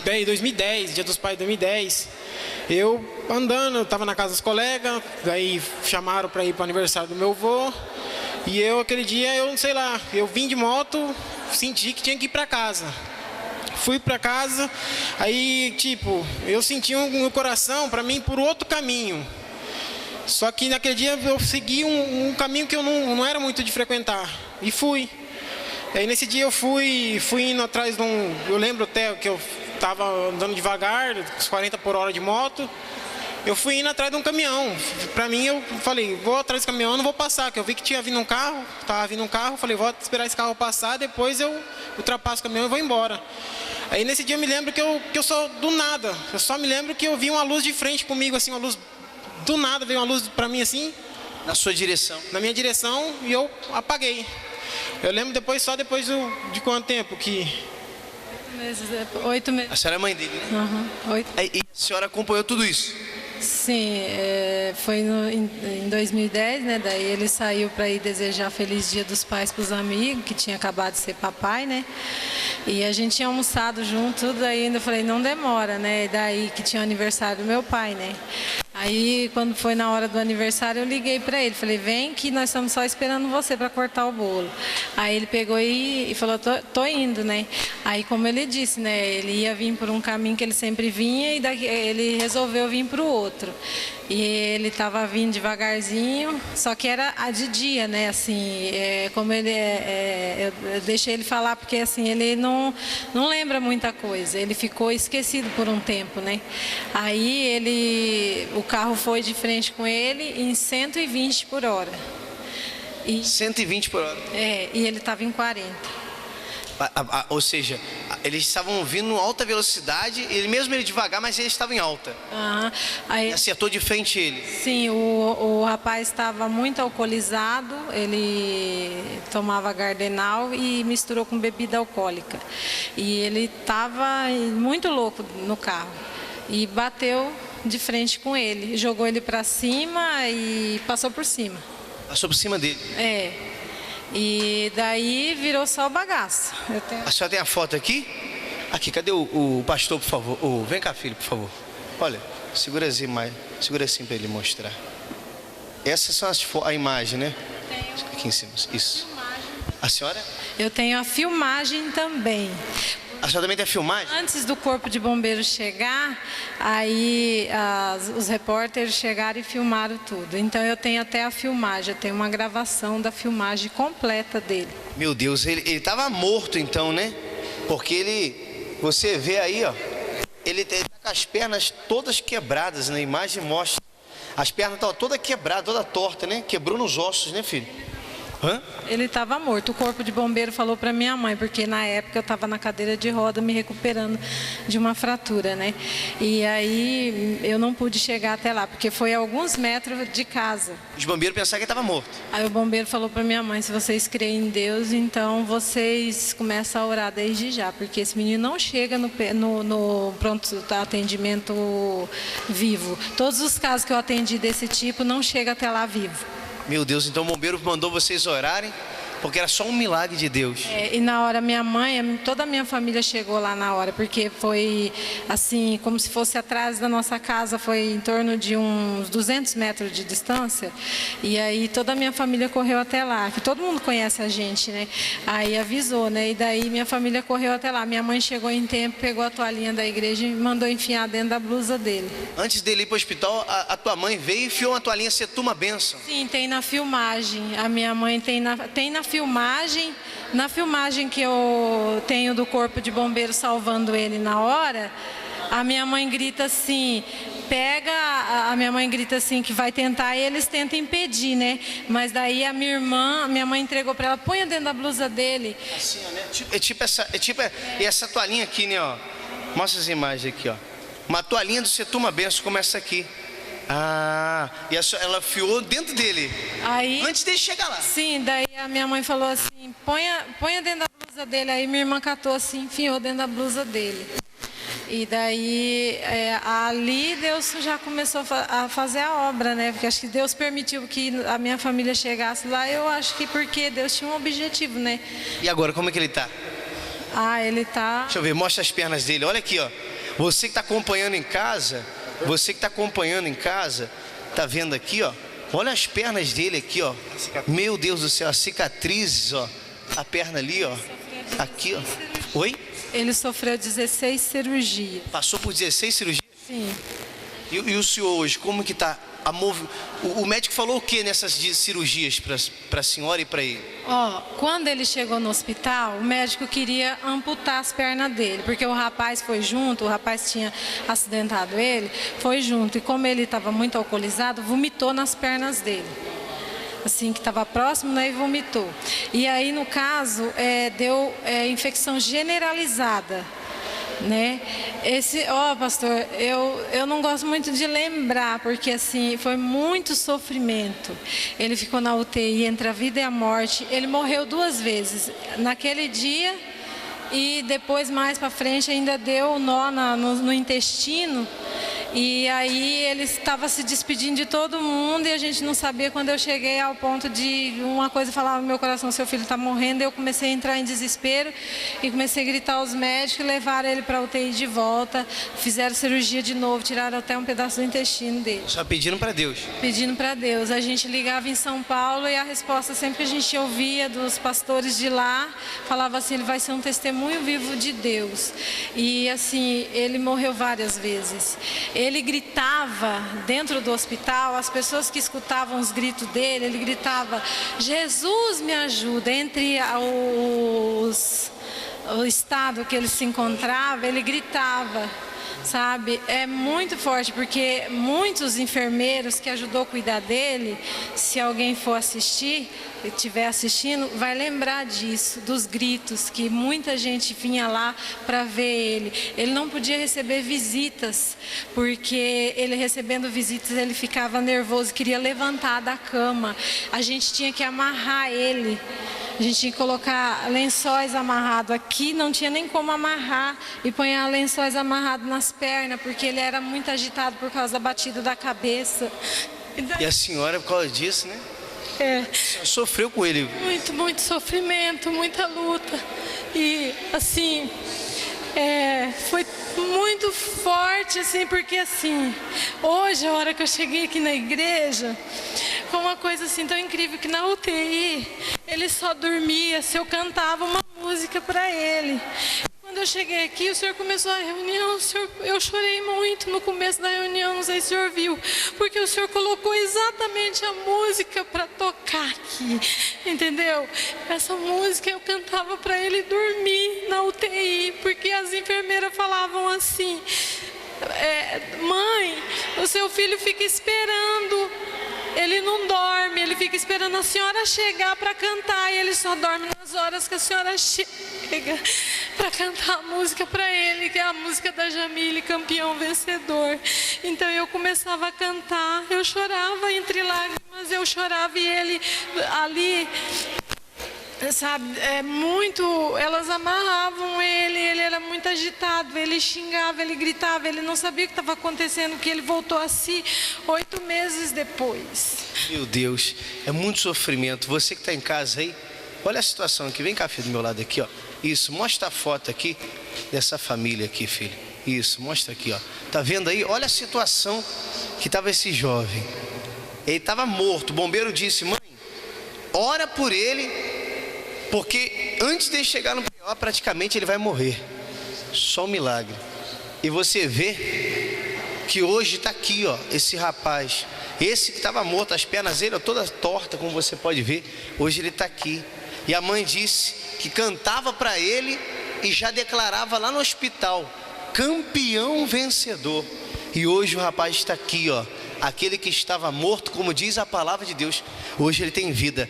2010, Dia dos Pais 2010. Eu andando, eu tava na casa dos colegas, daí chamaram para ir para o aniversário do meu avô. E eu, aquele dia, eu não sei lá, eu vim de moto, senti que tinha que ir para casa. Fui para casa, aí, tipo, eu senti no coração para mim por outro caminho. Só que naquele dia eu segui um caminho que eu não era muito de frequentar. E fui. Aí nesse dia eu fui indo atrás de um... Eu lembro até que eu estava andando devagar, uns 40 por hora de moto. Eu fui indo atrás de um caminhão. Pra mim, eu falei, vou atrás desse caminhão, não vou passar. Que eu vi que tinha vindo um carro, estava vindo um carro. Falei, vou esperar esse carro passar, depois eu ultrapasso o caminhão e vou embora. Aí nesse dia eu me lembro que eu só do nada. Eu só me lembro que eu vi uma luz de frente comigo, assim, uma luz... Do nada veio uma luz pra mim assim. Na sua direção? Na minha direção, e eu apaguei. Eu lembro só depois de quanto tempo que... 8 meses. A senhora é mãe dele, né? Uhum, 8. E a senhora acompanhou tudo isso? Sim, foi em 2010, né? Daí ele saiu para ir desejar Feliz Dia dos Pais para os amigos, que tinha acabado de ser papai, né? E a gente tinha almoçado junto, tudo, aí ainda falei, não demora, né? E daí que tinha o aniversário do meu pai, né? Aí, quando foi na hora do aniversário, eu liguei para ele, falei, vem que nós estamos só esperando você para cortar o bolo. Aí ele pegou e falou, tô indo, né? Aí, como ele disse, né? Ele ia vir por um caminho que ele sempre vinha e daqui, ele resolveu vir para o outro. E ele estava vindo devagarzinho, só que era a de dia, né? Assim, como ele eu deixei ele falar porque assim ele não lembra muita coisa. Ele ficou esquecido por um tempo, né? Aí o carro foi de frente com ele em 120 por hora. 120 por hora? E ele estava em 40. Ou seja, eles estavam vindo em alta velocidade, ele devagar, mas ele estava em alta. Aí, e acertou de frente ele. Sim, o rapaz estava muito alcoolizado, ele tomava Gardenal e misturou com bebida alcoólica. E ele estava muito louco no carro e bateu de frente com ele, jogou ele para cima e passou por cima. Passou por cima dele? E daí virou só o bagaço. A senhora tem a foto aqui? Aqui, cadê o pastor, por favor? Vem cá, filho, por favor. Olha, segura assim para ele mostrar. Essas são a imagem, né? Aqui em cima, isso. A senhora? Eu tenho a filmagem também. A senhora também tem a filmagem? Antes do corpo de bombeiros chegar, aí os repórteres chegaram e filmaram tudo. Então eu tenho até a filmagem, eu tenho uma gravação da filmagem completa dele. Meu Deus, ele estava morto então, né? Porque você vê aí, ó, ele tá com as pernas todas quebradas, na imagem mostra. As pernas estavam todas quebradas, toda torta, né? Quebrou nos ossos, né, filho? Ele estava morto. O corpo de bombeiro falou para minha mãe, porque na época eu estava na cadeira de roda me recuperando de uma fratura, né? E aí eu não pude chegar até lá, porque foi a alguns metros de casa. Os bombeiros pensaram que ele estava morto. Aí o bombeiro falou para minha mãe, se vocês creem em Deus, então vocês começam a orar desde já, porque esse menino não chega no pronto atendimento vivo. Todos os casos que eu atendi desse tipo não chega até lá vivo. Meu Deus, então o bombeiro mandou vocês orarem, porque era só um milagre de Deus. E na hora minha mãe, toda a minha família chegou lá na hora, porque foi assim, como se fosse atrás da nossa casa, foi em torno de uns 200 metros de distância, e aí toda a minha família correu até lá, que todo mundo conhece a gente, né? Aí avisou, né? E daí minha família correu até lá, minha mãe chegou em tempo, pegou a toalhinha da igreja e mandou enfiar dentro da blusa dele. Antes dele ir para o hospital, a tua mãe veio e enfiou uma toalhinha, você toma a bênção. Sim, tem na filmagem, a minha mãe tem na filmagem que eu tenho do corpo de bombeiro salvando ele na hora, a minha mãe grita assim, a minha mãe grita assim que vai tentar, e eles tentam impedir, né? Mas daí minha mãe entregou para ela, põe dentro da blusa dele. Assim, ó, né? E essa toalhinha aqui, né, ó. Mostra as imagens aqui, ó. Uma toalhinha do Setuma Benção começa aqui. E ela enfiou dentro dele. Aí, antes dele chegar lá. Sim, daí a minha mãe falou assim, ponha dentro da blusa dele. Aí minha irmã catou assim, enfiou dentro da blusa dele. E daí, ali Deus já começou a fazer a obra, né? Porque acho que Deus permitiu que a minha família chegasse lá. Eu acho que porque Deus tinha um objetivo, né? E agora, como é que ele está? Ah, ele tá... Deixa eu ver, mostra as pernas dele. Olha aqui, ó. Você que está acompanhando em casa, tá vendo aqui, ó. Olha as pernas dele aqui, ó. Meu Deus do céu, as cicatrizes, ó. A perna ali, ó. Aqui, ó. Oi? Ele sofreu 16 cirurgias. Passou por 16 cirurgias? Sim. E o senhor hoje, como que tá? O médico falou o que nessas cirurgias para a senhora e para ele? Ó, quando ele chegou no hospital, o médico queria amputar as pernas dele, porque o rapaz foi junto, o rapaz tinha acidentado ele, foi junto, e como ele estava muito alcoolizado, vomitou nas pernas dele. Assim, que estava próximo, né, e vomitou. E aí, no caso, deu infecção generalizada. Né? Pastor, eu não gosto muito de lembrar, porque assim, foi muito sofrimento. Ele ficou na UTI entre a vida e a morte. Ele morreu 2 vezes, naquele dia, e depois mais para frente ainda deu nó no intestino. E aí ele estava se despedindo de todo mundo e a gente não sabia. Quando eu cheguei ao ponto de uma coisa falava no meu coração: seu filho está morrendo. Eu comecei a entrar em desespero e comecei a gritar aos médicos, levaram ele para a UTI de volta, fizeram cirurgia de novo, tiraram até um pedaço do intestino dele. Só pedindo para Deus? Pedindo para Deus. A gente ligava em São Paulo e a resposta sempre que a gente ouvia dos pastores de lá, falava assim: ele vai ser um testemunho vivo de Deus. E assim, ele morreu várias vezes. Ele gritava dentro do hospital, as pessoas que escutavam os gritos dele, ele gritava: Jesus me ajuda. Entre o estado que ele se encontrava, ele gritava, sabe? É muito forte, porque muitos enfermeiros que ajudou a cuidar dele, se alguém for assistir, estiver assistindo, vai lembrar disso, dos gritos, que muita gente vinha lá para ver ele. Ele não podia receber visitas, porque ele recebendo visitas, ele ficava nervoso, queria levantar da cama. A gente tinha que amarrar ele. A gente tinha que colocar lençóis amarrados aqui, não tinha nem como amarrar, e pôr lençóis amarrados nas pernas, porque ele era muito agitado por causa da batida da cabeça. E a senhora, por causa disso, né? Sofreu com ele. Muito sofrimento, muita luta. E assim, foi muito forte, assim, porque assim, hoje, a hora que eu cheguei aqui na igreja, foi uma coisa assim tão incrível, que na UTI ele só dormia se eu cantava uma música para ele. Quando eu cheguei aqui, o senhor começou a reunião, eu chorei muito no começo da reunião, não sei se o senhor viu, porque o senhor colocou exatamente a música para tocar aqui, entendeu? Essa música eu cantava para ele dormir na UTI, porque as enfermeiras falavam assim: mãe, o seu filho fica esperando, ele não dorme, ele fica esperando a senhora chegar para cantar, e ele só dorme nas horas que a senhora chega para cantar a música para ele, que é a música da Jamile, Campeão Vencedor. Então eu começava a cantar, eu chorava entre lágrimas, eu chorava, e ele ali, sabe, elas amarravam ele era muito agitado, ele xingava, ele gritava, ele não sabia o que estava acontecendo, que ele voltou a si 8 meses depois. Meu Deus, é muito sofrimento. Você que está em casa aí, olha a situação aqui, vem cá, filho, do meu lado aqui, ó. Isso, mostra a foto aqui dessa família aqui, filho. Isso, mostra aqui, ó. Tá vendo aí? Olha a situação que estava esse jovem. Ele estava morto. O bombeiro disse: mãe, ora por ele, porque antes de chegar no pior, praticamente ele vai morrer. Só um milagre. E você vê que hoje está aqui, ó, esse rapaz, esse que estava morto, as pernas dele, ó, toda torta, como você pode ver, hoje ele está aqui. E a mãe disse que cantava para ele e já declarava lá no hospital: campeão vencedor. E hoje o rapaz está aqui, ó, aquele que estava morto, como diz a palavra de Deus, hoje ele tem vida.